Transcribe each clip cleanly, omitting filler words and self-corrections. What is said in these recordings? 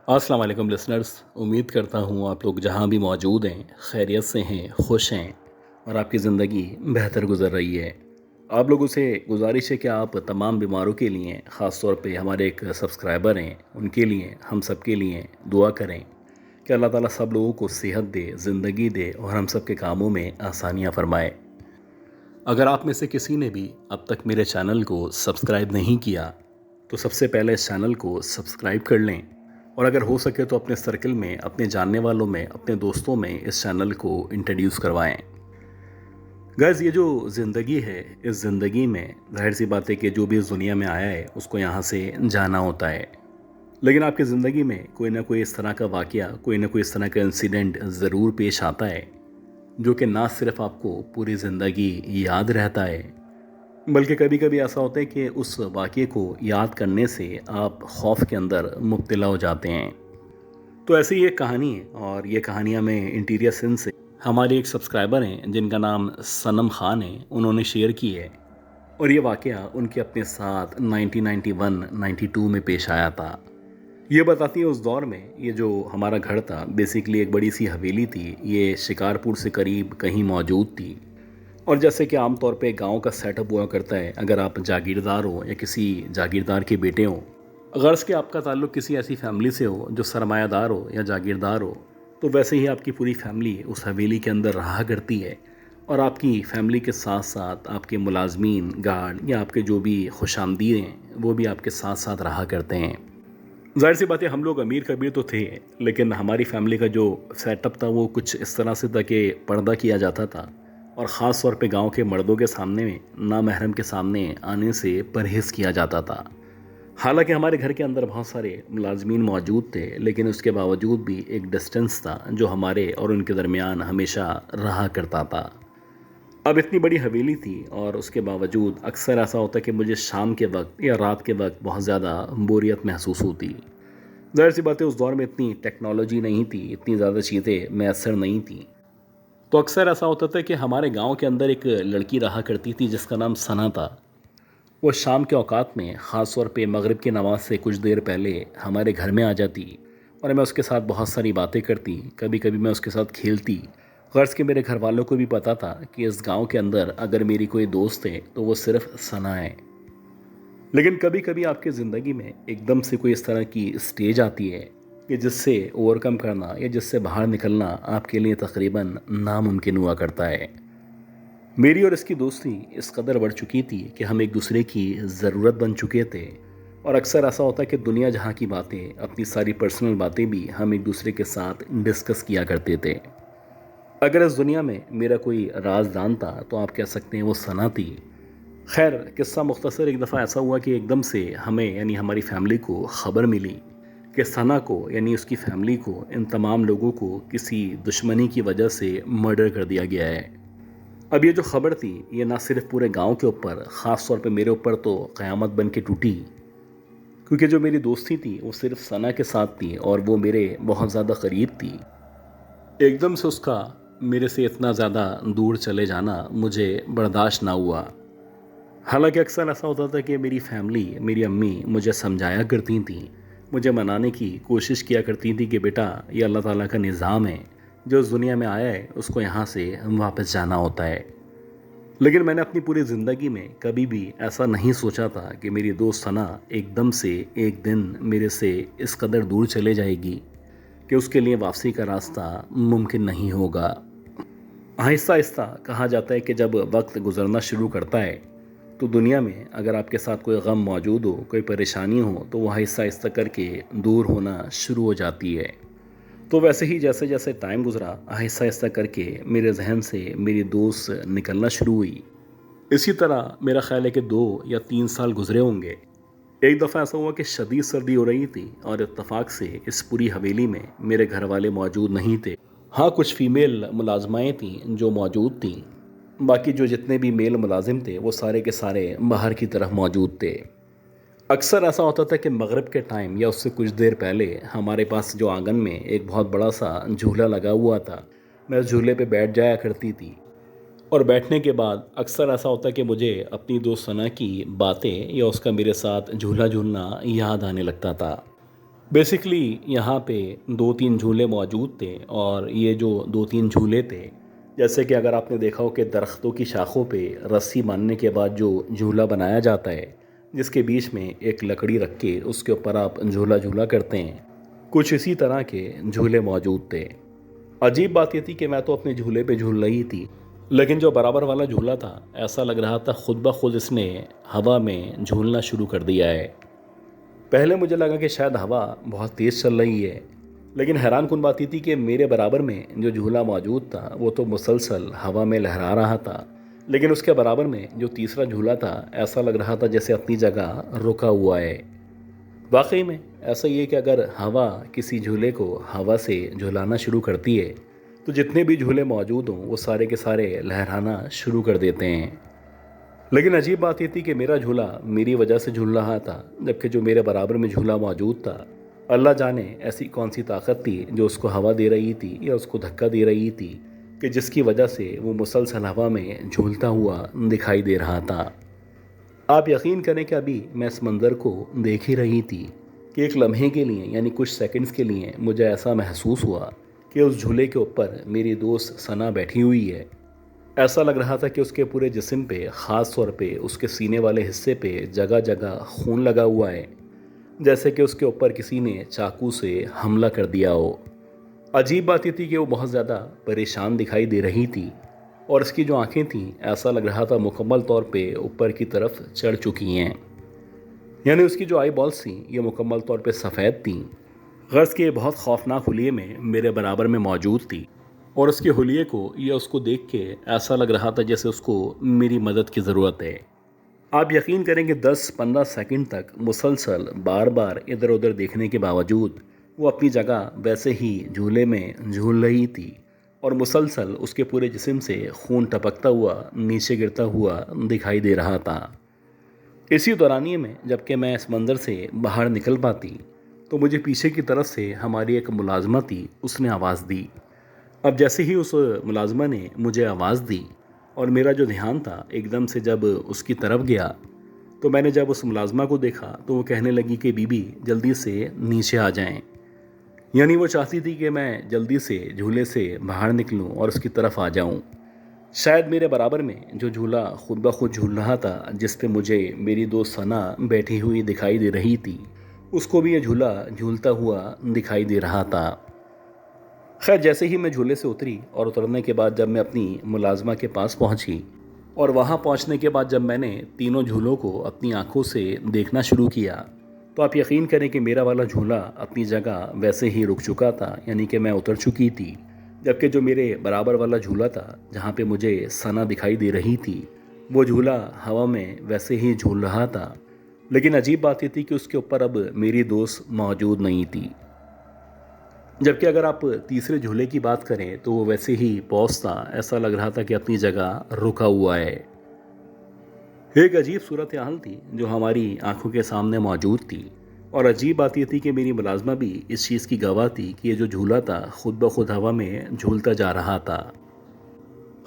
अस्सलाम वालेकुम लिसनर्स। उम्मीद करता हूँ आप लोग जहाँ भी मौजूद हैं खैरियत से हैं, खुश हैं और आपकी ज़िंदगी बेहतर गुजर रही है। आप लोगों से गुजारिश है कि आप तमाम बीमारों के लिए, ख़ास तौर पे हमारे एक सब्सक्राइबर हैं उनके लिए, हम सब के लिए दुआ करें कि अल्लाह ताला सब लोगों को सेहत दे, ज़िंदगी दे और हम सब के कामों में आसानियाँ फरमाए। अगर आप में से किसी ने भी अब तक मेरे चैनल को सब्सक्राइब नहीं किया तो सबसे पहले इस चैनल को सब्सक्राइब कर लें और अगर हो सके तो अपने सर्कल में, अपने जानने वालों में, अपने दोस्तों में इस चैनल को इंट्रोड्यूस करवाएं। गाइस, ये जो ज़िंदगी है, इस ज़िंदगी में ज़ाहिर सी बात है कि जो भी इस दुनिया में आया है उसको यहाँ से जाना होता है। लेकिन आपकी ज़िंदगी में कोई ना कोई इस तरह का वाक़या, कोई ना कोई इस तरह का इंसिडेंट ज़रूर पेश आता है जो कि ना सिर्फ आपको पूरी ज़िंदगी याद रहता है, बल्कि कभी कभी ऐसा होता है कि उस वाक़ये को याद करने से आप खौफ के अंदर मुब्तला हो जाते हैं। तो ऐसी ही एक कहानी है और ये कहानियाँ मैं इंटीरियर सिंध से हमारे एक सब्सक्राइबर हैं जिनका नाम सनम खान है, उन्होंने शेयर की है। और ये वाक़या उनके अपने साथ 1991-92 में पेश आया था। ये बताती है उस दौर में ये जो हमारा घर था, बेसिकली एक बड़ी सी हवेली थी, ये शिकारपुर से करीब कहीं मौजूद थी। और जैसे कि आम तौर पे गांव का सेटअप हुआ करता है, अगर आप जागीरदार हो या किसी जागीरदार के बेटे हो, गर्ज़ कि आपका ताल्लुक़ किसी ऐसी फैमिली से हो जो सरमायादार हो या जागीरदार हो, तो वैसे ही आपकी पूरी फैमिली उस हवेली के अंदर रहा करती है। और आपकी फैमिली के साथ साथ आपके मुलाजमीन, गार्ड या आपके जो भी खुशामदीद हैं वो भी आपके साथ साथ रहा करते हैं। ज़ाहिर सी बात है, हम लोग अमीर कबीर तो थे, लेकिन हमारी फैमिली का जो सेटअप था वो कुछ इस तरह से था कि पर्दा किया जाता था और ख़ास तौर पे गांव के मर्दों के सामने में, नामहरम के सामने आने से परहेज़ किया जाता था। हालांकि हमारे घर के अंदर बहुत सारे मुलाजमीन मौजूद थे, लेकिन उसके बावजूद भी एक डिस्टेंस था जो हमारे और उनके दरमियान हमेशा रहा करता था। अब इतनी बड़ी हवेली थी और उसके बावजूद अक्सर ऐसा होता कि मुझे शाम के वक्त या रात के वक्त बहुत ज़्यादा बोरियत महसूस होती। ज़ाहिर सी बात है, उस दौर में इतनी टेक्नोलॉजी नहीं थी, इतनी ज़्यादा चीज़ें मैसर नहीं थी। तो अक्सर ऐसा होता था कि हमारे गांव के अंदर एक लड़की रहा करती थी जिसका नाम सना था। वो शाम के औकात में, ख़ास तौर पे मगरिब की नमाज से कुछ देर पहले हमारे घर में आ जाती और मैं उसके साथ बहुत सारी बातें करती, कभी कभी मैं उसके साथ खेलती। गर्ज़ के मेरे घर वालों को भी पता था कि इस गांव के अंदर अगर मेरी कोई दोस्त है तो वो सिर्फ सना है। लेकिन कभी कभी आपकी ज़िंदगी में एकदम से कोई इस तरह की स्टेज आती है कि जिससे ओवरकम करना या जिससे बाहर निकलना आपके लिए तकरीबन नामुमकिन हुआ करता है। मेरी और इसकी दोस्ती इस कदर बढ़ चुकी थी कि हम एक दूसरे की ज़रूरत बन चुके थे और अक्सर ऐसा होता है कि दुनिया जहाँ की बातें, अपनी सारी पर्सनल बातें भी हम एक दूसरे के साथ डिस्कस किया करते थे। अगर इस दुनिया में मेरा कोई राजदान था तो आप कह सकते हैं वो सना थी। खैर, किस्सा मुख्तसर, एक दफ़ा ऐसा हुआ कि एकदम से हमें यानी हमारी फैमिली को ख़बर मिली कि सना को यानी उसकी फैमिली को, इन तमाम लोगों को किसी दुश्मनी की वजह से मर्डर कर दिया गया है। अब ये जो ख़बर थी ये ना सिर्फ पूरे गांव के ऊपर, ख़ास तौर पे मेरे ऊपर तो क़यामत बन के टूटी, क्योंकि जो मेरी दोस्ती थी वो सिर्फ सना के साथ थी और वो मेरे बहुत ज़्यादा करीब थी। एकदम से उसका मेरे से इतना ज़्यादा दूर चले जाना मुझे बर्दाश्त ना हुआ। हालांकि अक्सर ऐसा होता था कि मेरी फैमिली, मेरी अम्मी मुझे समझाया करती थी, मुझे मनाने की कोशिश किया करती थी कि बेटा, ये अल्लाह ताला का निज़ाम है, जो इस दुनिया में आया है उसको यहाँ से वापस जाना होता है। लेकिन मैंने अपनी पूरी ज़िंदगी में कभी भी ऐसा नहीं सोचा था कि मेरी दोस्त सना एकदम से एक दिन मेरे से इस कदर दूर चले जाएगी कि उसके लिए वापसी का रास्ता मुमकिन नहीं होगा। आहिस्ता आहिस्ता कहा जाता है कि जब वक्त गुजरना शुरू करता है तो दुनिया में अगर आपके साथ कोई गम मौजूद हो, कोई परेशानी हो, तो वह आहिस्ता आहिस्ता करके दूर होना शुरू हो जाती है। तो वैसे ही जैसे जैसे टाइम गुजरा, आहिस्ता आहिस्ता करके मेरे जहन से मेरी दोस्त निकलना शुरू हुई। इसी तरह मेरा ख्याल है कि 2 या 3 साल गुजरे होंगे। एक दफ़ा ऐसा हुआ कि शदीद सर्दी हो रही थी और इत्तफाक से इस पूरी हवेली में मेरे घर वाले मौजूद नहीं थे। हाँ, कुछ फ़ीमेल मुलाजमाएँ थीं जो मौजूद थीं, बाकी जो जितने भी मेल मुलाजिम थे वो सारे के सारे बाहर की तरफ मौजूद थे। अक्सर ऐसा होता था कि मगरिब के टाइम या उससे कुछ देर पहले हमारे पास जो आंगन में एक बहुत बड़ा सा झूला लगा हुआ था, मैं उस झूले पे बैठ जाया करती थी। और बैठने के बाद अक्सर ऐसा होता कि मुझे अपनी दोस्त सना की बातें या उसका मेरे साथ झूला झूलना याद आने लगता था। बेसिकली यहाँ पे 2-3 झूले मौजूद थे, और ये जो 2-3 झूले थे, जैसे कि अगर आपने देखा हो कि दरख्तों की शाखों पे रस्सी बांधने के बाद जो झूला बनाया जाता है, जिसके बीच में एक लकड़ी रख के उसके ऊपर आप झूला झूला करते हैं, कुछ इसी तरह के झूले मौजूद थे। अजीब बात ये थी कि मैं तो अपने झूले पे झूल रही थी, लेकिन जो बराबर वाला झूला था, ऐसा लग रहा था खुद ब खुद इसने हवा में झूलना शुरू कर दिया है। पहले मुझे लगा कि शायद हवा बहुत तेज़ चल रही है, लेकिन हैरानकुन बात ये थी कि मेरे बराबर में जो झूला मौजूद था वो तो मुसलसल हवा में लहरा रहा था, लेकिन उसके बराबर में जो तीसरा झूला था, ऐसा लग रहा था जैसे अपनी जगह रुका हुआ है। वाकई में ऐसा ही है कि अगर हवा किसी झूले को हवा से झुलाना शुरू करती है, तो जितने भी झूले मौजूद हों वो सारे के सारे लहराना शुरू कर देते हैं। लेकिन अजीब बात ये थी कि मेरा झूला मेरी वजह से झूल रहा था, जबकि जो मेरे बराबर में झूला मौजूद था, अल्लाह जाने ऐसी कौन सी ताकत थी जो उसको हवा दे रही थी या उसको धक्का दे रही थी कि जिसकी वजह से वो मुसलसल हवा में झूलता हुआ दिखाई दे रहा था। आप यकीन करें कि अभी मैं इस मंज़र को देख ही रही थी कि एक लम्हे के लिए, यानी कुछ सेकंड्स के लिए, मुझे ऐसा महसूस हुआ कि उस झूले के ऊपर मेरी दोस्त सना बैठी हुई है। ऐसा लग रहा था कि उसके पूरे जिस्म पे, ख़ास तौर पे उसके सीने वाले हिस्से पे जगह जगह खून लगा हुआ है, जैसे कि उसके ऊपर किसी ने चाकू से हमला कर दिया हो। अजीब बात ये थी कि वो बहुत ज़्यादा परेशान दिखाई दे रही थी, और उसकी जो आंखें थीं, ऐसा लग रहा था मुकम्मल तौर पे ऊपर की तरफ चढ़ चुकी हैं। यानी उसकी जो आई बॉल्स थीं, ये मुकम्मल तौर पे सफ़ेद थीं। गर्ज के बहुत खौफनाक हुलिये में मेरे बराबर में मौजूद थी, और उसके हुलिये को या उसको देख के ऐसा लग रहा था जैसे उसको मेरी मदद की ज़रूरत है। आप यकीन करेंगे 10-15 सेकंड तक मुसलसल बार बार इधर उधर देखने के बावजूद वो अपनी जगह वैसे ही झूले में झूल रही थी, और मुसलसल उसके पूरे जिस्म से खून टपकता हुआ नीचे गिरता हुआ दिखाई दे रहा था। इसी दौरानिए में जबकि मैं इस मंज़र से बाहर निकल पाती, तो मुझे पीछे की तरफ से हमारी एक मुलाजमा थी, उसने आवाज़ दी। अब जैसे ही उस मुलाजमा ने मुझे आवाज़ दी और मेरा जो ध्यान था एकदम से जब उसकी तरफ गया, तो मैंने जब उस मुलाजमा को देखा तो वो कहने लगी कि बीबी जल्दी से नीचे आ जाएं। यानी वो चाहती थी कि मैं जल्दी से झूले से बाहर निकलूं और उसकी तरफ आ जाऊं। शायद मेरे बराबर में जो झूला खुद ब खुद झूल रहा था, जिस पे मुझे मेरी दोस्त सना बैठी हुई दिखाई दे रही थी, उसको भी ये झूला झूलता हुआ दिखाई दे रहा था। खैर, जैसे ही मैं झूले से उतरी और उतरने के बाद जब मैं अपनी मुलाजमा के पास पहुंची, और वहां पहुंचने के बाद जब मैंने तीनों झूलों को अपनी आंखों से देखना शुरू किया, तो आप यकीन करें कि मेरा वाला झूला अपनी जगह वैसे ही रुक चुका था, यानी कि मैं उतर चुकी थी। जबकि जो मेरे बराबर वाला झूला था, जहाँ पे मुझे सना दिखाई दे रही थी, वो झूला हवा में वैसे ही झूल रहा था। लेकिन अजीब बात ये थी कि उसके ऊपर अब मेरी दोस्त मौजूद नहीं थी। जबकि अगर आप तीसरे झूले की बात करें तो वो वैसे ही पॉज था, ऐसा लग रहा था कि अपनी जगह रुका हुआ है। एक अजीब सूरत हाल थी जो हमारी आंखों के सामने मौजूद थी, और अजीब बात यह थी कि मेरी मुलाजमा भी इस चीज़ की गवाह थी कि ये जो झूला था खुद ब खुद हवा में झूलता जा रहा था।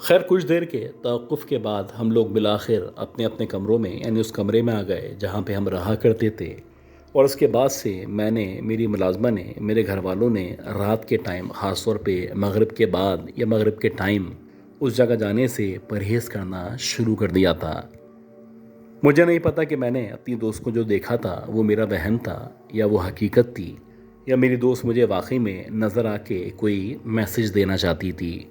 खैर, कुछ देर के तवक़्क़ुफ़ के बाद हम लोग बिलाखिर अपने अपने कमरों में, यानी उस कमरे में आ गए जहाँ पे हम रहा करते थे। और उसके बाद से मैंने, मेरी मुलाजमा ने, मेरे घर वालों ने रात के टाइम, ख़ास तौर पे मगरिब के बाद या मगरिब के टाइम उस जगह जाने से परहेज़ करना शुरू कर दिया था। मुझे नहीं पता कि मैंने अपनी दोस्त को जो देखा था वो मेरा वहम था या वो हकीकत थी, या मेरी दोस्त मुझे वाकई में नज़र आके कोई मैसेज देना चाहती थी।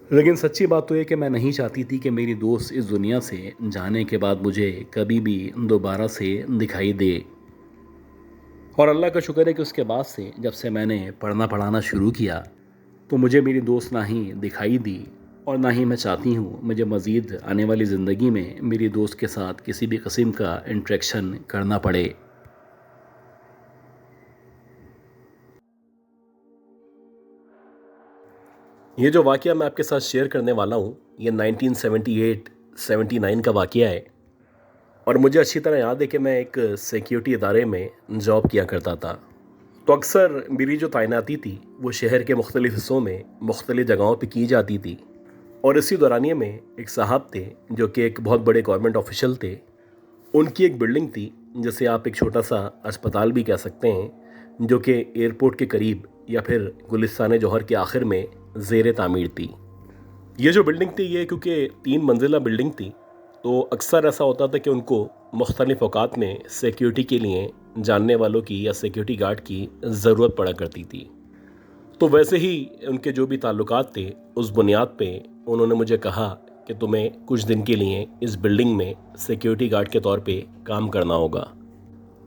लेकिन सच्ची बात तो ये कि मैं नहीं चाहती थी कि मेरी दोस्त इस दुनिया से जाने के बाद मुझे कभी भी दोबारा से दिखाई दे। और अल्लाह का शुक्र है कि उसके बाद से जब से मैंने पढ़ना पढ़ाना शुरू किया, तो मुझे मेरी दोस्त ना ही दिखाई दी, और ना ही मैं चाहती हूँ मुझे मज़ीद आने वाली ज़िंदगी में मेरी दोस्त के साथ किसी भी किस्म का इंटरेक्शन करना पड़े। ये जो वाक़या मैं आपके साथ शेयर करने वाला हूँ, ये 1978-79 का वाक़या है, और मुझे अच्छी तरह याद है कि मैं एक सिक्योरिटी इदारे में जॉब किया करता था। तो अक्सर मेरी जो तैनाती थी वो शहर के मुख्तलिफ़ हिस्सों में मुख्तलिफ़ जगहों पे की जाती थी, और इसी दौरानिए में एक साहब थे जो कि एक बहुत बड़े गवर्नमेंट ऑफिशियल थे। उनकी एक बिल्डिंग थी जिसे आप एक छोटा सा अस्पताल भी कह सकते हैं, جو کہ ایئرپورٹ کے قریب یا پھر گلستان جوہر کے آخر میں زیر تعمیر تھی۔ یہ جو بلڈنگ تھی یہ کیونکہ 3 منزلہ بلڈنگ تھی، تو اکثر ایسا ہوتا تھا کہ ان کو مختلف اوقات میں سیکیورٹی کے لیے جاننے والوں کی یا سیکیورٹی گارڈ کی ضرورت پڑا کرتی تھی۔ تو ویسے ہی ان کے جو بھی تعلقات تھے اس بنیاد پہ انہوں نے مجھے کہا کہ تمہیں کچھ دن کے لیے اس بلڈنگ میں سیکیورٹی گارڈ کے طور پہ کام کرنا ہوگا۔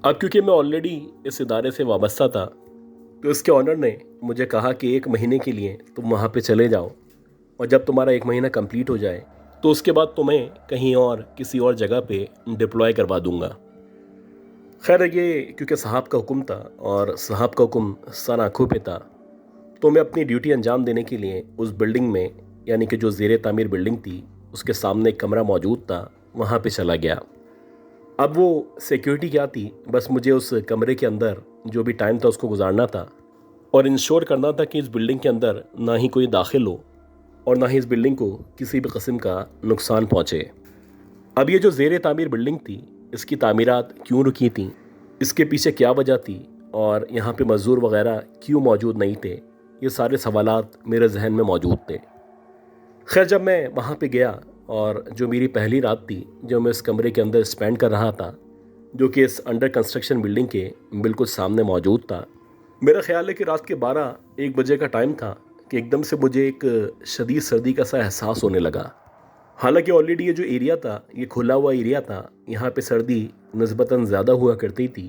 اب کیونکہ میں آلریڈی اس ادارے سے وابستہ تھا تو اس کے آنر نے مجھے کہا کہ 1 مہینے کے لیے تم وہاں پہ چلے جاؤ، اور جب تمہارا 1 مہینہ کمپلیٹ ہو جائے تو اس کے بعد تمہیں کہیں اور کسی اور جگہ پہ ڈپلوائے کروا دوں گا۔ خیر یہ کیونکہ صاحب کا حکم تھا اور صاحب کا حکم سر آنکھوں پہ تھا، تو میں اپنی ڈیوٹی انجام دینے کے لیے اس بلڈنگ میں، یعنی کہ جو زیر تعمیر بلڈنگ تھی اس کے سامنے ایک کمرہ موجود تھا، وہاں پہ چلا گیا۔ اب وہ سیکیورٹی کیا تھی، بس مجھے اس کمرے کے اندر جو بھی ٹائم تھا اس کو گزارنا تھا اور انشور کرنا تھا کہ اس بلڈنگ کے اندر نہ ہی کوئی داخل ہو اور نہ ہی اس بلڈنگ کو کسی بھی قسم کا نقصان پہنچے۔ اب یہ جو زیر تعمیر بلڈنگ تھی اس کی تعمیرات کیوں رکی تھیں، اس کے پیچھے کیا وجہ تھی، اور یہاں پہ مزدور وغیرہ کیوں موجود نہیں تھے، یہ سارے سوالات میرے ذہن میں موجود تھے۔ خیر جب میں وہاں پہ گیا اور جو میری پہلی رات تھی جو میں اس کمرے کے اندر اسپینڈ کر رہا تھا، جو کہ اس انڈر کنسٹرکشن بلڈنگ کے بالکل سامنے موجود تھا، میرا خیال ہے کہ رات کے 12-1 بجے کا ٹائم تھا کہ ایک دم سے مجھے ایک شدید سردی کا سا احساس ہونے لگا۔ حالانکہ آلریڈی یہ جو ایریا تھا یہ کھلا ہوا ایریا تھا، یہاں پہ سردی نسبتاً زیادہ ہوا کرتی تھی،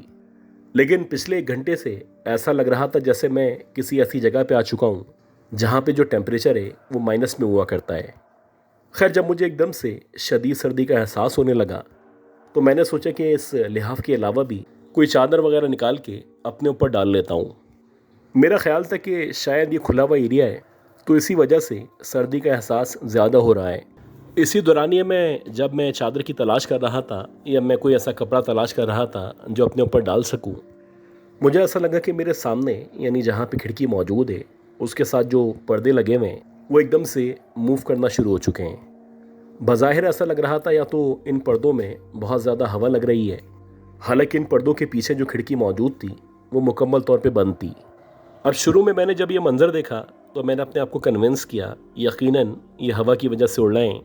لیکن پچھلے 1 گھنٹے سے ایسا لگ رہا تھا جیسے میں کسی ایسی جگہ پہ آ چکا ہوں جہاں پہ جو ٹیمپریچر ہے وہ مائنس میں ہوا کرتا ہے۔ خیر جب مجھے ایک دم سے شدید سردی کا احساس ہونے لگا تو میں نے سوچا کہ اس لحاف کے علاوہ بھی کوئی چادر وغیرہ نکال کے اپنے اوپر ڈال لیتا ہوں۔ میرا خیال تھا کہ شاید یہ کھلا ہوا ایریا ہے تو اسی وجہ سے سردی کا احساس زیادہ ہو رہا ہے۔ اسی دورانیے میں جب میں چادر کی تلاش کر رہا تھا یا میں کوئی ایسا کپڑا تلاش کر رہا تھا جو اپنے اوپر ڈال سکوں، مجھے ایسا لگا کہ میرے سامنے یعنی جہاں پہ کھڑکی موجود ہے اس کے ساتھ جو پردے لگے ہوئے ہیں وہ ایک دم سے موو کرنا شروع ہو چکے ہیں۔ بظاہر ایسا لگ رہا تھا یا تو ان پردوں میں بہت زیادہ ہوا لگ رہی ہے، حالانکہ ان پردوں کے پیچھے جو کھڑکی موجود تھی وہ مکمل طور پہ بند تھی۔ اب شروع میں نے جب یہ منظر دیکھا تو میں نے اپنے آپ کو کنونس کیا یقیناً یہ ہوا کی وجہ سے اڑ رہے ہیں،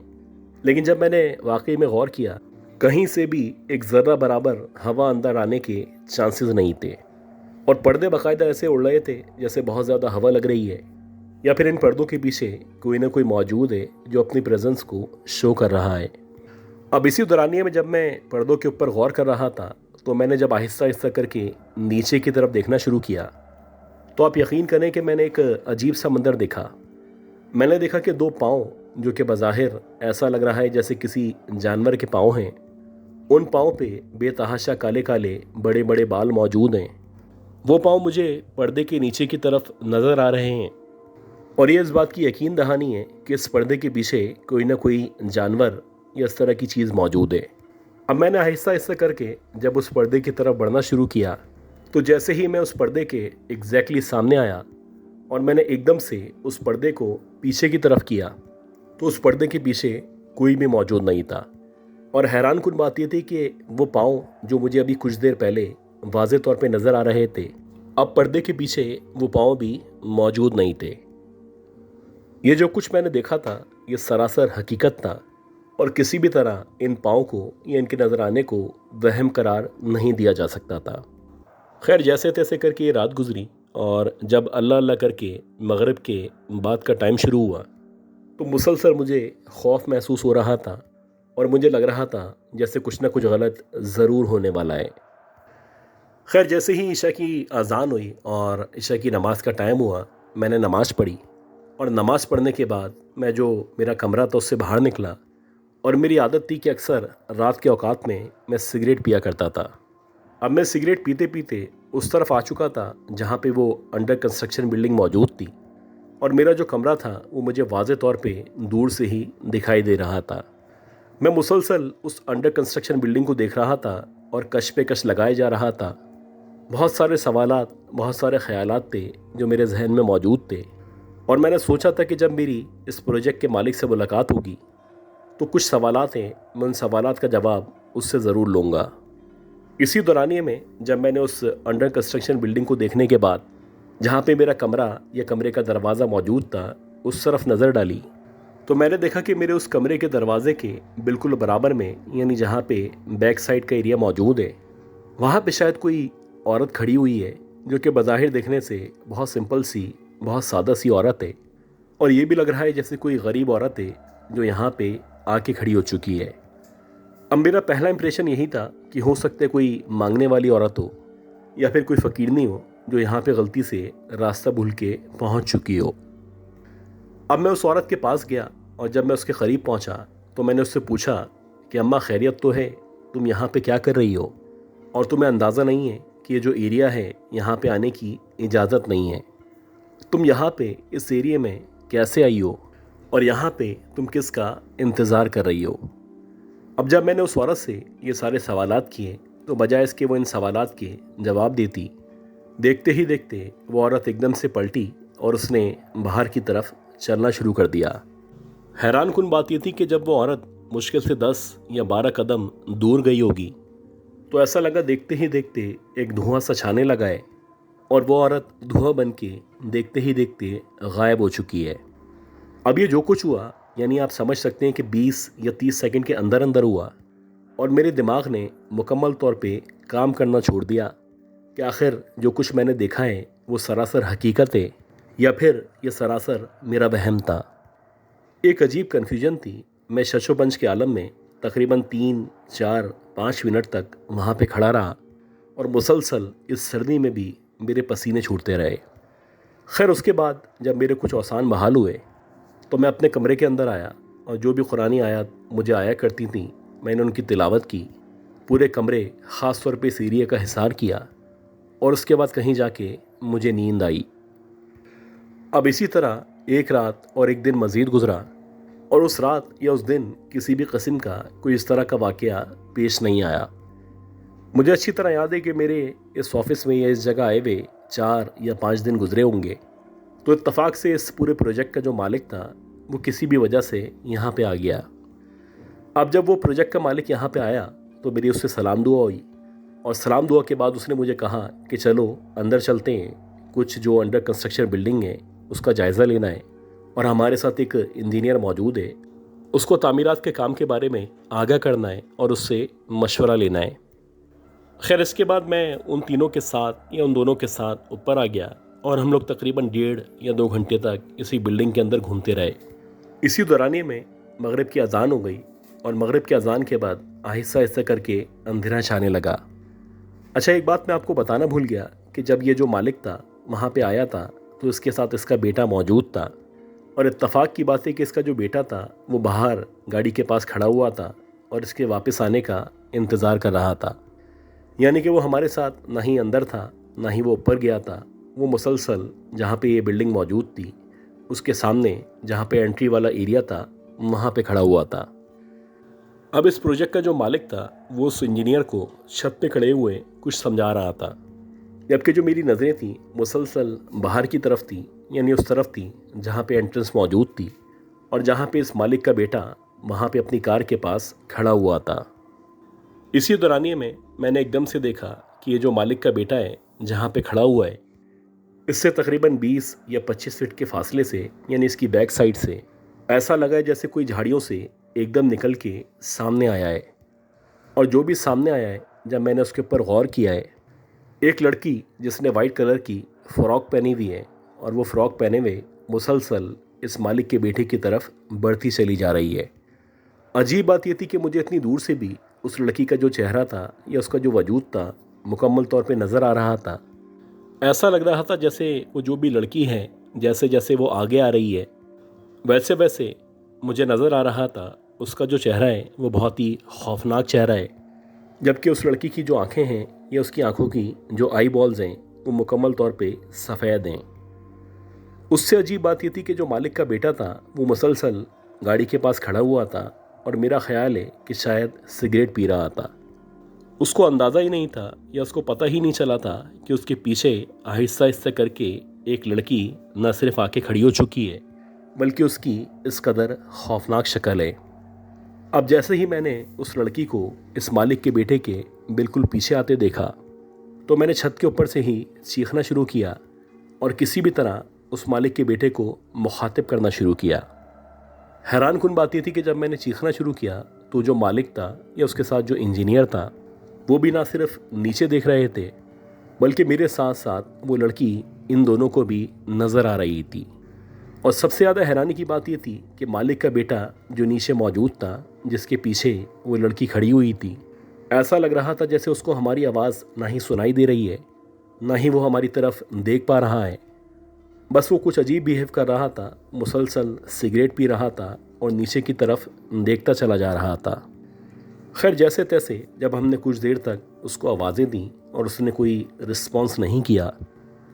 لیکن جب میں نے واقعی میں غور کیا کہیں سے بھی ایک ذرہ برابر ہوا اندر آنے کے چانسز نہیں تھے، اور پردے باقاعدہ ایسے اڑ رہے تھے جیسے بہت زیادہ ہوا لگ رہی ہے، یا پھر ان پردوں کے پیچھے کوئی نہ کوئی موجود ہے جو اپنی پریزنس کو شو کر رہا ہے۔ اب اسی دورانیے میں جب میں پردوں کے اوپر غور کر رہا تھا تو میں نے جب آہستہ آہستہ کر کے نیچے کی طرف دیکھنا شروع کیا تو آپ یقین کریں کہ میں نے ایک عجیب سا منظر دیکھا۔ میں نے دیکھا کہ 2 پاؤں جو کہ بظاہر ایسا لگ رہا ہے جیسے کسی جانور کے پاؤں ہیں، ان پاؤں پہ بے تحاشا کالے کالے بڑے بڑے بال موجود ہیں۔ وہ پاؤں مجھے پردے کے نیچے کی طرف نظر آ رہے ہیں، اور یہ اس بات کی یقین دہانی ہے کہ اس پردے کے پیچھے کوئی نہ کوئی جانور یا اس طرح کی چیز موجود ہے۔ اب میں نے آہستہ آہستہ کر کے جب اس پردے کی طرف بڑھنا شروع کیا تو جیسے ہی میں اس پردے کے ایگزیکٹلی سامنے آیا اور میں نے ایک دم سے اس پردے کو پیچھے کی طرف کیا تو اس پردے کے پیچھے کوئی بھی موجود نہیں تھا، اور حیران کن بات یہ تھی کہ وہ پاؤں جو مجھے ابھی کچھ دیر پہلے واضح طور پہ نظر آ رہے تھے اب پردے کے پیچھے وہ پاؤں بھی موجود نہیں تھے۔ یہ جو کچھ میں نے دیکھا تھا یہ سراسر حقیقت تھا، اور کسی بھی طرح ان پاؤں کو یا ان کے نظر آنے کو وہم قرار نہیں دیا جا سکتا تھا۔ خیر جیسے تیسے کر کے یہ رات گزری، اور جب اللہ اللہ کر کے مغرب کے بعد کا ٹائم شروع ہوا تو مسلسل مجھے خوف محسوس ہو رہا تھا، اور مجھے لگ رہا تھا جیسے کچھ نہ کچھ غلط ضرور ہونے والا ہے۔ خیر جیسے ہی عشاء کی اذان ہوئی اور عشاء کی نماز کا ٹائم ہوا، میں نے نماز پڑھی، اور نماز پڑھنے کے بعد میں جو میرا کمرہ تھا اس سے باہر نکلا، اور میری عادت تھی کہ اکثر رات کے اوقات میں سگریٹ پیا کرتا تھا۔ اب میں سگریٹ پیتے پیتے اس طرف آ چکا تھا جہاں پہ وہ انڈر کنسٹرکشن بلڈنگ موجود تھی، اور میرا جو کمرہ تھا وہ مجھے واضح طور پہ دور سے ہی دکھائی دے رہا تھا۔ میں مسلسل اس انڈر کنسٹرکشن بلڈنگ کو دیکھ رہا تھا اور کش پہ کش لگائے جا رہا تھا۔ بہت سارے سوالات، بہت سارے خیالات تھے جو میرے ذہن میں موجود تھے، اور میں نے سوچا تھا کہ جب میری اس پروجیکٹ کے مالک سے ملاقات ہوگی تو کچھ سوالات ہیں، میں ان سوالات کا جواب اس سے ضرور لوں گا۔ इसी दौरानिए में जब मैंने उस अंडर कंस्ट्रक्शन बिल्डिंग को देखने के बाद जहाँ पे मेरा कमरा या कमरे का दरवाज़ा मौजूद था उस तरफ नज़र डाली, तो मैंने देखा कि मेरे उस कमरे के दरवाजे के बिल्कुल बराबर में, यानी जहाँ पे बैक साइड का एरिया मौजूद है, वहाँ पे शायद कोई औरत खड़ी हुई है जो कि बज़ाहिर देखने से बहुत सिंपल सी, बहुत सादा सी औरत है। और ये भी लग रहा है जैसे कोई गरीब औरत है जो यहाँ पे आके खड़ी हो चुकी है। अब मेरा पहला इंप्रेशन यही था कि हो सकता है कोई मांगने वाली औरत हो या फिर कोई फ़कीरनी हो जो यहाँ पे गलती से रास्ता भूल के पहुँच चुकी हो। अब मैं उस औरत के पास गया और जब मैं उसके करीब पहुँचा तो मैंने उससे पूछा कि अम्मा खैरियत तो है, तुम यहाँ पे क्या कर रही हो, और तुम्हें अंदाज़ा नहीं है कि ये जो एरिया है यहाँ पे आने की इजाज़त नहीं है, तुम यहाँ पे इस एरिया में कैसे आई हो और यहाँ पे तुम किसका इंतज़ार कर रही हो। अब जब मैंने उस औरत से ये सारे सवालात किए तो बजाय इसके वो इन सवालात के जवाब देती, देखते ही देखते वो औरत एकदम से पलटी और उसने बाहर की तरफ चलना शुरू कर दिया। हैरान कुन बात ये थी कि जब वो औरत मुश्किल से 10 या 12 कदम दूर गई होगी तो ऐसा लगा देखते ही देखते एक धुआं सा छाने लगा है और वो औरत धुआं बन के देखते ही देखते गायब हो चुकी है। अब ये जो कुछ हुआ, यानी आप समझ सकते हैं कि 20 या 30 सेकंड के अंदर अंदर हुआ और मेरे दिमाग ने मुकम्मल तौर पे काम करना छोड़ दिया कि आखिर जो कुछ मैंने देखा है वो सरासर हकीकत है या फिर ये सरासर मेरा वहम था। एक अजीब कन्फ्यूजन थी। मैं शशोपंच के आलम में तकरीबन 3, 4, 5 मिनट तक वहाँ पे खड़ा रहा और मुसलसल इस सर्दी में भी मेरे पसीने छूटते रहे। खैर उसके बाद जब मेरे कुछ औसान बहाल हुए तो मैं अपने कमरे के अंदर आया और जो भी कुरानी आयत मुझे आया करती थी मैंने उनकी तिलावत की। पूरे कमरे ख़ास तौर पे इस एरिया का हिसार किया और उसके बाद कहीं जाके मुझे नींद आई। अब इसी तरह एक रात और एक दिन मज़ीद गुजरा और उस रात या उस दिन किसी भी किस्म का कोई इस तरह का वाक़या पेश नहीं आया। मुझे अच्छी तरह याद है कि मेरे इस ऑफ़िस में या इस जगह आए हुए 4 या 5 दिन गुजरे होंगे तो इत्तफाक से इस पूरे प्रोजेक्ट का जो मालिक था वो किसी भी वजह से यहाँ पे आ गया। अब जब वो प्रोजेक्ट का मालिक यहाँ पे आया तो मेरी उससे सलाम दुआ हुई और सलाम दुआ के बाद उसने मुझे कहा कि चलो अंदर चलते हैं, कुछ जो अंडर कंस्ट्रक्शन बिल्डिंग है उसका जायज़ा लेना है और हमारे साथ एक इंजीनियर मौजूद है, उसको तामीरात के काम के बारे में आगाह करना है और उससे मशवरा लेना है। खैर इसके बाद मैं उन तीनों के साथ या उन दोनों के साथ ऊपर आ गया और हम लोग तकरीबन 1.5 या 2 घंटे तक इसी बिल्डिंग के अंदर घूमते रहे। इसी दौरानिए में मगरिब की अज़ान हो गई और मगरिब की अज़ान के बाद आहिस्ता आहिस्ता करके अंधेरा छाने लगा। अच्छा, एक बात मैं आपको बताना भूल गया कि जब ये जो मालिक था वहाँ पे आया था तो इसके साथ इसका बेटा मौजूद था और इत्तफाक की बात है कि इसका जो बेटा था वो बाहर गाड़ी के पास खड़ा हुआ था और इसके वापस आने का इंतज़ार कर रहा था। यानी कि वो हमारे साथ ना ही अंदर था ना ही वो ऊपर गया था, वो मुसलसल जहाँ पे ये बिल्डिंग मौजूद थी उसके सामने जहाँ पे एंट्री वाला एरिया था वहाँ पे खड़ा हुआ था। अब इस प्रोजेक्ट का जो मालिक था वो उस इंजीनियर को छत पे खड़े हुए कुछ समझा रहा था, जबकि जो मेरी नज़रें थी मुसलसल बाहर की तरफ थी, यानी उस तरफ थी जहाँ पे एंट्रेंस मौजूद थी और जहाँ पे इस मालिक का बेटा वहाँ पे अपनी कार के पास खड़ा हुआ था। इसी दौरानिए में मैंने एकदम से देखा कि ये जो मालिक का बेटा है जहाँ पे खड़ा हुआ है इससे तकरीबन 20 या 25 फीट के फासले से, यानी इसकी बैक साइड से ऐसा लगा है जैसे कोई झाड़ियों से एकदम निकल के सामने आया है। और जो भी सामने आया है, जब मैंने उसके ऊपर गौर किया है, एक लड़की जिसने वाइट कलर की फ़्रॉक पहनी हुई है और वो फ़्रॉक पहने हुए मुसलसल इस मालिक के बेटे की तरफ बढ़ती चली जा रही है। अजीब बात ये थी कि मुझे इतनी दूर से भी उस लड़की का जो चेहरा था या उसका जो वजूद था मुकम्मल तौर पे नज़र आ रहा था। ऐसा लग रहा था जैसे वो जो भी लड़की है जैसे जैसे वो आगे आ रही है वैसे वैसे मुझे नज़र आ रहा था उसका जो चेहरा है वो बहुत ही खौफनाक चेहरा है, जबकि उस लड़की की जो आंखें हैं या उसकी आंखों की जो आई बॉल्स हैं वो मुकम्मल तौर पे सफ़ेद हैं। उससे अजीब बात ये थी कि जो मालिक का बेटा था वो मुसलसल गाड़ी के पास खड़ा हुआ था और मेरा ख़्याल है कि शायद सिगरेट पी रहा था। उसको अंदाज़ा ही नहीं था या उसको पता ही नहीं चला था कि उसके पीछे आहिस्ता आहिस्ता करके एक लड़की न सिर्फ आके खड़ी हो चुकी है बल्कि उसकी इस कदर खौफनाक शक्ल है। اب جیسے ہی میں نے اس لڑکی کو اس مالک کے بیٹے کے بالکل پیچھے آتے دیکھا تو میں نے چھت کے اوپر سے ہی چیخنا شروع کیا اور کسی بھی طرح اس مالک کے بیٹے کو مخاطب کرنا شروع کیا۔ حیران کن بات یہ تھی کہ جب میں نے چیخنا شروع کیا تو جو مالک تھا یا اس کے ساتھ جو انجینئر تھا وہ بھی نہ صرف نیچے دیکھ رہے تھے بلکہ میرے ساتھ ساتھ وہ لڑکی ان دونوں کو بھی نظر آ رہی تھی۔ اور سب سے زیادہ حیرانی کی بات یہ تھی کہ مالک کا بیٹا جو نیچے موجود تھا، جس کے پیچھے وہ لڑکی کھڑی ہوئی تھی، ایسا لگ رہا تھا جیسے اس کو ہماری آواز نہ ہی سنائی دے رہی ہے، نہ ہی وہ ہماری طرف دیکھ پا رہا ہے۔ بس وہ کچھ عجیب بیہیو کر رہا تھا، مسلسل سگریٹ پی رہا تھا اور نیچے کی طرف دیکھتا چلا جا رہا تھا۔ خیر جیسے تیسے جب ہم نے کچھ دیر تک اس کو آوازیں دیں اور اس نے کوئی رسپانس نہیں کیا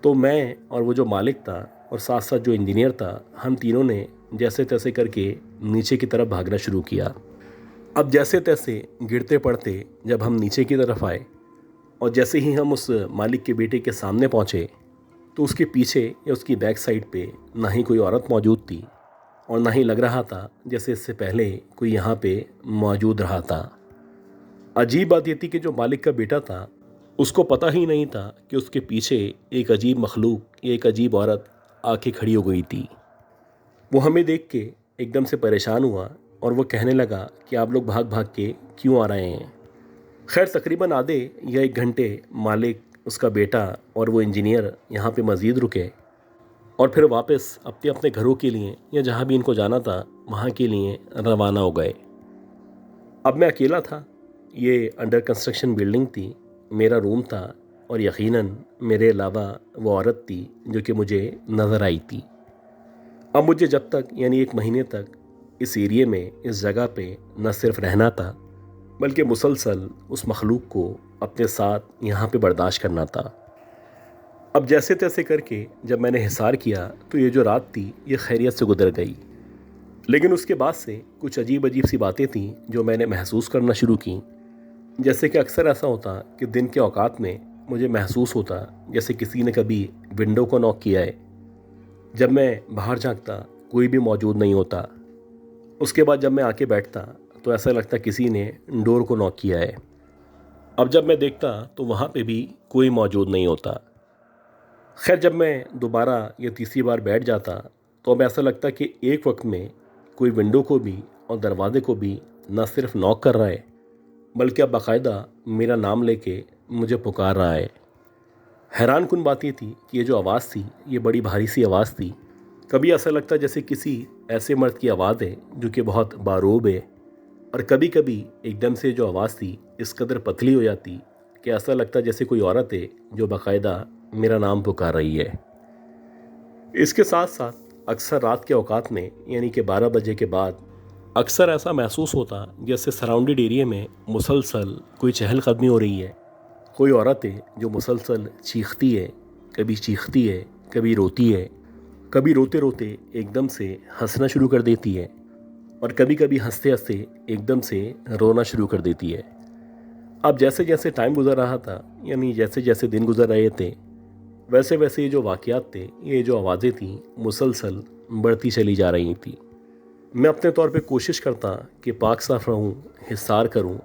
تو میں اور وہ جو مالک تھا اور ساتھ ساتھ جو انجینئر تھا، ہم تینوں نے جیسے تیسے کر کے نیچے کی طرف بھاگنا شروع کیا۔ اب جیسے تیسے گرتے پڑتے جب ہم نیچے کی طرف آئے اور جیسے ہی ہم اس مالک کے بیٹے کے سامنے پہنچے تو اس کے پیچھے یا اس کی بیک سائڈ پہ نہ ہی کوئی عورت موجود تھی اور نہ ہی لگ رہا تھا جیسے اس سے پہلے کوئی یہاں پہ موجود رہا تھا۔ عجیب بات یہ تھی کہ جو مالک کا بیٹا تھا اس کو پتہ ہی نہیں تھا کہ اس کے پیچھے ایک عجیب مخلوق یا ایک عجیب عورت آ کے کھڑی ہو گئی تھی۔ وہ ہمیں دیکھ کے ایک دم سے پریشان ہوا اور وہ کہنے لگا کہ آپ لوگ بھاگ بھاگ کے کیوں آ رہے ہیں۔ خیر تقریباً آدھے یا 1 گھنٹے مالک، اس کا بیٹا اور وہ انجینئر یہاں پہ مزید رکے اور پھر واپس اپنے اپنے گھروں کے لیے یا جہاں بھی ان کو جانا تھا وہاں کے لیے روانہ ہو گئے۔ اب میں اکیلا تھا، یہ انڈر کنسٹرکشن بلڈنگ تھی، میرا روم تھا اور یقیناً میرے علاوہ وہ عورت تھی جو کہ مجھے نظر آئی تھی۔ اب مجھے جب تک یعنی 1 مہینے تک اس ایریے میں اس جگہ پہ نہ صرف رہنا تھا بلکہ مسلسل اس مخلوق کو اپنے ساتھ یہاں پہ برداشت کرنا تھا۔ اب جیسے تیسے کر کے جب میں نے حصار کیا تو یہ جو رات تھی یہ خیریت سے گزر گئی، لیکن اس کے بعد سے کچھ عجیب سی باتیں تھیں جو میں نے محسوس کرنا شروع کیں۔ جیسے کہ اکثر ایسا ہوتا کہ دن کے اوقات میں مجھے محسوس ہوتا جیسے کسی نے کبھی ونڈو کو ناک کیا ہے۔ جب میں باہر جھانکتا کوئی بھی موجود نہیں ہوتا، اس کے بعد جب میں آ کے بیٹھتا تو ایسا لگتا کسی نے ڈور کو ناک کیا ہے۔ اب جب میں دیکھتا تو وہاں پہ بھی کوئی موجود نہیں ہوتا۔ خیر جب میں دوبارہ یا تیسری بار بیٹھ جاتا تو اب ایسا لگتا کہ ایک وقت میں کوئی ونڈو کو بھی اور دروازے کو بھی نہ صرف ناک کر رہا ہے بلکہ اب باقاعدہ میرا نام لے کے مجھے پکار رہا ہے۔ حیران کن بات یہ تھی کہ یہ جو آواز تھی یہ بڑی بھاری سی آواز تھی۔ کبھی ایسا لگتا جیسے کسی ایسے مرد کی آواز ہے جو کہ بہت باروب ہے، اور کبھی کبھی ایک دم سے جو آواز تھی اس قدر پتلی ہو جاتی کہ ایسا لگتا جیسے کوئی عورت ہے جو باقاعدہ میرا نام پکار رہی ہے۔ اس کے ساتھ ساتھ اکثر رات کے اوقات میں یعنی کہ 12 بجے کے بعد اکثر ایسا محسوس ہوتا جیسے سراؤنڈڈ ایریے میں مسلسل کوئی چہل قدمی ہو رہی ہے، کوئی عورت ہے جو مسلسل چیختی ہے، کبھی چیختی ہے، کبھی روتی ہے، کبھی روتے روتے ایک دم سے ہنسنا شروع کر دیتی ہے اور کبھی کبھی ہنستے ہنستے ایک دم سے رونا شروع کر دیتی ہے۔ اب جیسے جیسے ٹائم گزر رہا تھا یعنی جیسے جیسے دن گزر رہے تھے ویسے ویسے یہ جو واقعات تھے، یہ جو آوازیں تھیں مسلسل بڑھتی چلی جا رہی تھیں۔ میں اپنے طور پہ کوشش کرتا کہ پاک صاف رہوں، حصار کروں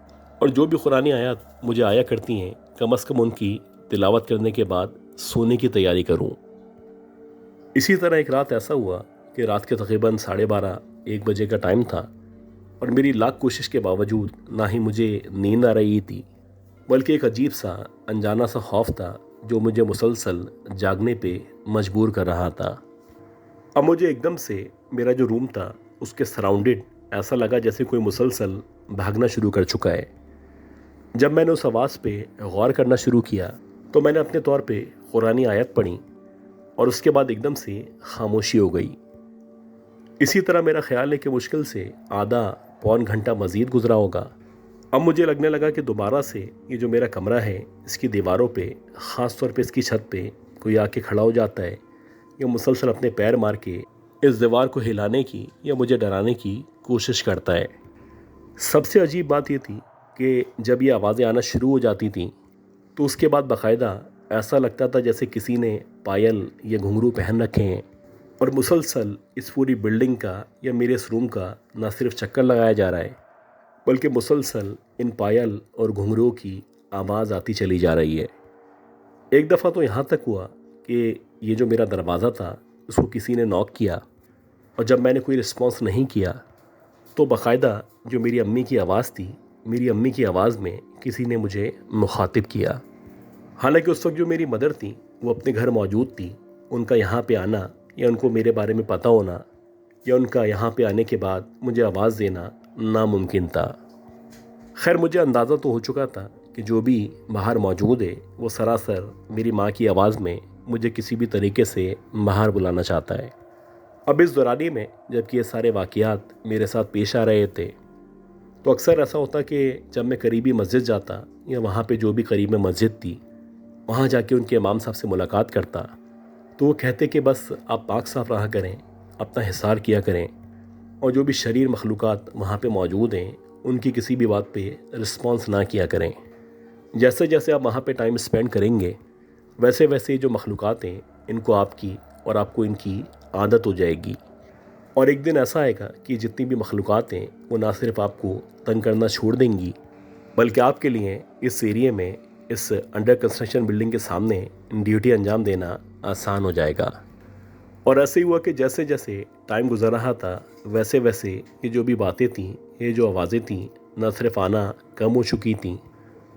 اور جو بھی قرآنی آیات مجھے آیا کرتی ہیں کم از کم ان کی تلاوت کرنے کے بعد سونے کی تیاری کروں۔ اسی طرح ایک رات ایسا ہوا کہ رات کے تقریباً 12:30 1 بجے کا ٹائم تھا اور میری لاکھ کوشش کے باوجود نہ ہی مجھے نیند آ رہی تھی بلکہ ایک عجیب سا انجانا سا خوف تھا جو مجھے مسلسل جاگنے پہ مجبور کر رہا تھا۔ اب مجھے ایک دم سے میرا جو روم تھا اس کے سراؤنڈڈ ایسا لگا جیسے کوئی مسلسل بھاگنا شروع کر چکا ہے۔ جب میں نے اس آواز پہ غور کرنا شروع کیا تو میں نے اپنے طور پہ قرآنی آیت پڑھی اور اس کے بعد ایک دم سے خاموشی ہو گئی۔ اسی طرح میرا خیال ہے کہ مشکل سے آدھا پون گھنٹہ مزید گزرا ہوگا۔ اب مجھے لگنے لگا کہ دوبارہ سے یہ جو میرا کمرہ ہے اس کی دیواروں پہ، خاص طور پہ اس کی چھت پہ کوئی آ کے کھڑا ہو جاتا ہے یا مسلسل اپنے پیر مار کے اس دیوار کو ہلانے کی یا مجھے ڈرانے کی کوشش کرتا ہے۔ سب سے عجیب بات یہ تھی کہ جب یہ آوازیں آنا شروع ہو جاتی تھیں تو اس کے بعد باقاعدہ ایسا لگتا تھا جیسے کسی نے پائل یا گھنگرو پہن رکھے ہیں اور مسلسل اس پوری بلڈنگ کا یا میرے اس روم کا نہ صرف چکر لگایا جا رہا ہے बल्कि मुसलसल इन पायल और घुंघरूओं की आवाज़ आती चली जा रही है। एक दफ़ा तो यहाँ तक हुआ कि ये जो मेरा दरवाज़ा था उसको किसी ने नॉक किया, और जब मैंने कोई रिस्पॉन्स नहीं किया तो बाकायदा जो मेरी अम्मी की आवाज़ थी, मेरी अम्मी की आवाज़ में किसी ने मुझे मुखातिब किया। हालांकि उस वक्त जो मेरी मदर थी वो अपने घर मौजूद थी। उनका यहाँ पे आना या उनको मेरे बारे में पता होना या उनका यहाँ पे आने के बाद मुझे आवाज़ देना नामुमकिन था। खैर, मुझे अंदाज़ा तो हो चुका था कि जो भी बाहर मौजूद है वो सरासर मेरी माँ की आवाज़ में मुझे किसी भी तरीके से बाहर बुलाना चाहता है। अब इस दौरानी में जबकि ये सारे वाक़यात मेरे साथ पेश आ रहे थे, तो अक्सर ऐसा होता कि जब मैं करीबी मस्जिद जाता या वहाँ पे जो भी करीब में मस्जिद थी वहाँ जाके उनके इमाम साहब से मुलाकात करता, तो वो कहते कि बस आप पाक साफ रहा करें, अपना हिसार किया करें, और जो भी शरीर मखलूक़ात वहाँ पे मौजूद हैं उनकी किसी भी बात पे रिस्पॉन्स ना किया करें। जैसे जैसे आप वहाँ पे टाइम स्पेंड करेंगे वैसे वैसे जो मखलूक़ात हैं इनको आपकी और आपको इनकी आदत हो जाएगी, और एक दिन ऐसा आएगा कि जितनी भी मखलूक़ात हैं वो ना सिर्फ आपको तंग करना छोड़ देंगी, बल्कि आपके लिए इस एरिया में, इस अंडर कंस्ट्रक्शन बिल्डिंग के सामने ड्यूटी अंजाम देना आसान हो जाएगा। और ऐसे ही हुआ कि जैसे जैसे टाइम गुजर रहा था वैसे वैसे ये जो भी बातें थीं, ये जो आवाज़ें थीं, न सिर्फ आना कम हो चुकी थीं,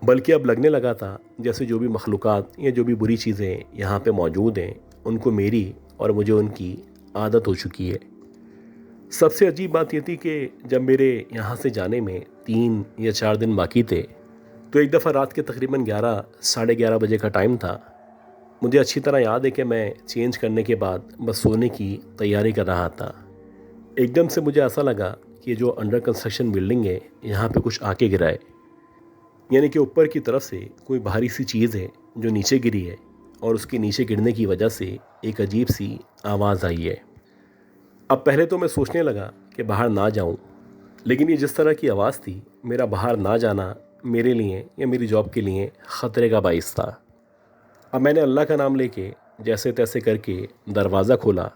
बल्कि अब लगने लगा था जैसे जो भी मखलूक़ात या जो भी बुरी चीज़ें यहाँ पे मौजूद हैं उनको मेरी और मुझे उनकी आदत हो चुकी है। सबसे अजीब बात ये थी कि जब मेरे यहाँ से जाने में 3 या 4 दिन बाकी थे, तो एक दफ़ा रात के तकरीबन 11 साढ़े 11 बजे का टाइम था। मुझे अच्छी तरह याद है कि मैं चेंज करने के बाद बस सोने की तैयारी कर रहा था। एकदम से मुझे ऐसा लगा कि जो अंडर कंस्ट्रक्शन बिल्डिंग है यहाँ पे कुछ आके गिरा है, यानी कि ऊपर की तरफ से कोई भारी सी चीज़ है जो नीचे गिरी है, और उसके नीचे गिरने की वजह से एक अजीब सी आवाज़ आई है। अब पहले तो मैं सोचने लगा कि बाहर ना जाऊं, लेकिन ये जिस तरह की आवाज़ थी, मेरा बाहर ना जाना मेरे लिए या मेरी जॉब के लिए ख़तरे का बाइस था। अब मैंने अल्लाह का नाम लेके जैसे तैसे करके दरवाज़ा खोला,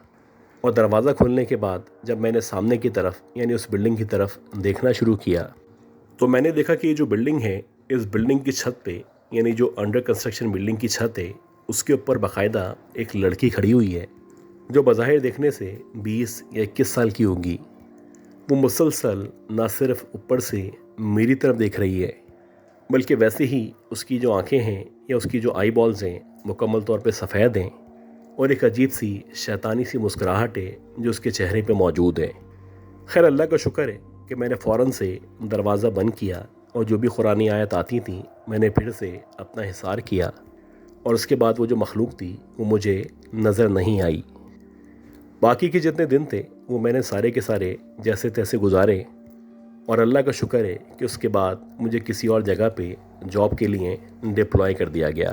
और दरवाज़ा खोलने के बाद जब मैंने सामने की तरफ यानी उस बिल्डिंग की तरफ देखना शुरू किया, तो मैंने देखा कि ये जो बिल्डिंग है, इस बिल्डिंग की छत पे, यानी जो अंडर कंस्ट्रक्शन बिल्डिंग की छत है, उसके ऊपर बाकायदा एक लड़की खड़ी हुई है जो बज़ाहिर देखने से 20 या 21 साल की होगी। वो मुसलसल ना सिर्फ ऊपर से मेरी तरफ देख रही है, बल्कि वैसे ही उसकी जो आंखें हैं या उसकी जो आई बॉल्स हैं मुकम्मल तौर पे सफ़ेद हैं, और एक अजीब सी शैतानी सी मुस्कुराहट है जो उसके चेहरे पे मौजूद है। खैर, अल्लाह का शुक्र है कि मैंने फ़ौरन से दरवाज़ा बंद किया, और जो भी कुरानी आयत आती थी मैंने फिर से अपना हिसार किया, और उसके बाद वो जो मखलूक थी वो मुझे नज़र नहीं आई। बाकी के जितने दिन थे वो मैंने सारे के सारे जैसे तैसे गुजारे, और अल्लाह का शुक्र है कि उसके बाद मुझे किसी और जगह पे जॉब के लिए डिप्लॉय कर दिया गया।